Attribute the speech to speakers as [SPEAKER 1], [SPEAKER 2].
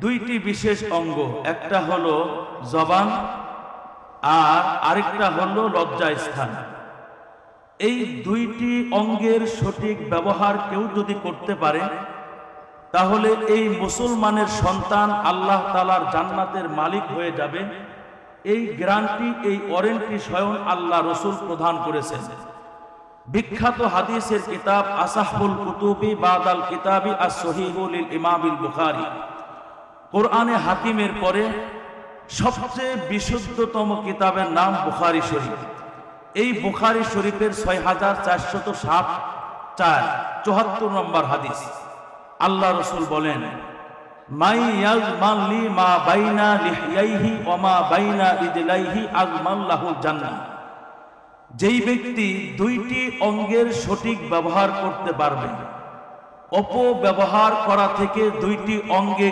[SPEAKER 1] দুইটি বিশেষ অঙ্গ, একটা হলো জবান আর আরেকটা হলো লজ্জা স্থান। এই দুইটি অঙ্গের সঠিক ব্যবহার কেউ যদি করতে পারে তাহলে এই মুসলমানের সন্তান আল্লাহ তাআলার জান্নাতের মালিক হয়ে যাবে। এই গ্যারান্টি, এই ওয়ারেন্টি স্বয়ং আল্লাহ রসুল প্রদান করেছেন। বিখ্যাত হাদিসের কিতাব আসাহুল কুতুবি বাদাল কিতাবি আস-সহিহু লিল ইমামিল বুখারী, কোরআনে হাকিমের পরে সবচেয়ে বিশুদ্ধতম কিতাবের নাম বুখারী শরীফ। এই বুখারী শরীফের 6474 নম্বর হাদিস। আল্লাহ রসুল বলেন, মাই ইয়াজমান লি মা বাইনা লিহইয়াইহি ওয়া মা বাইনা ইদলাইহি আযমান লাহুল জান্নাহ। যেই ব্যক্তি দুইটি অঙ্গের সঠিক ব্যবহার করতে পারবে, অপব্যবহার করা থেকে দুইটি অঙ্গে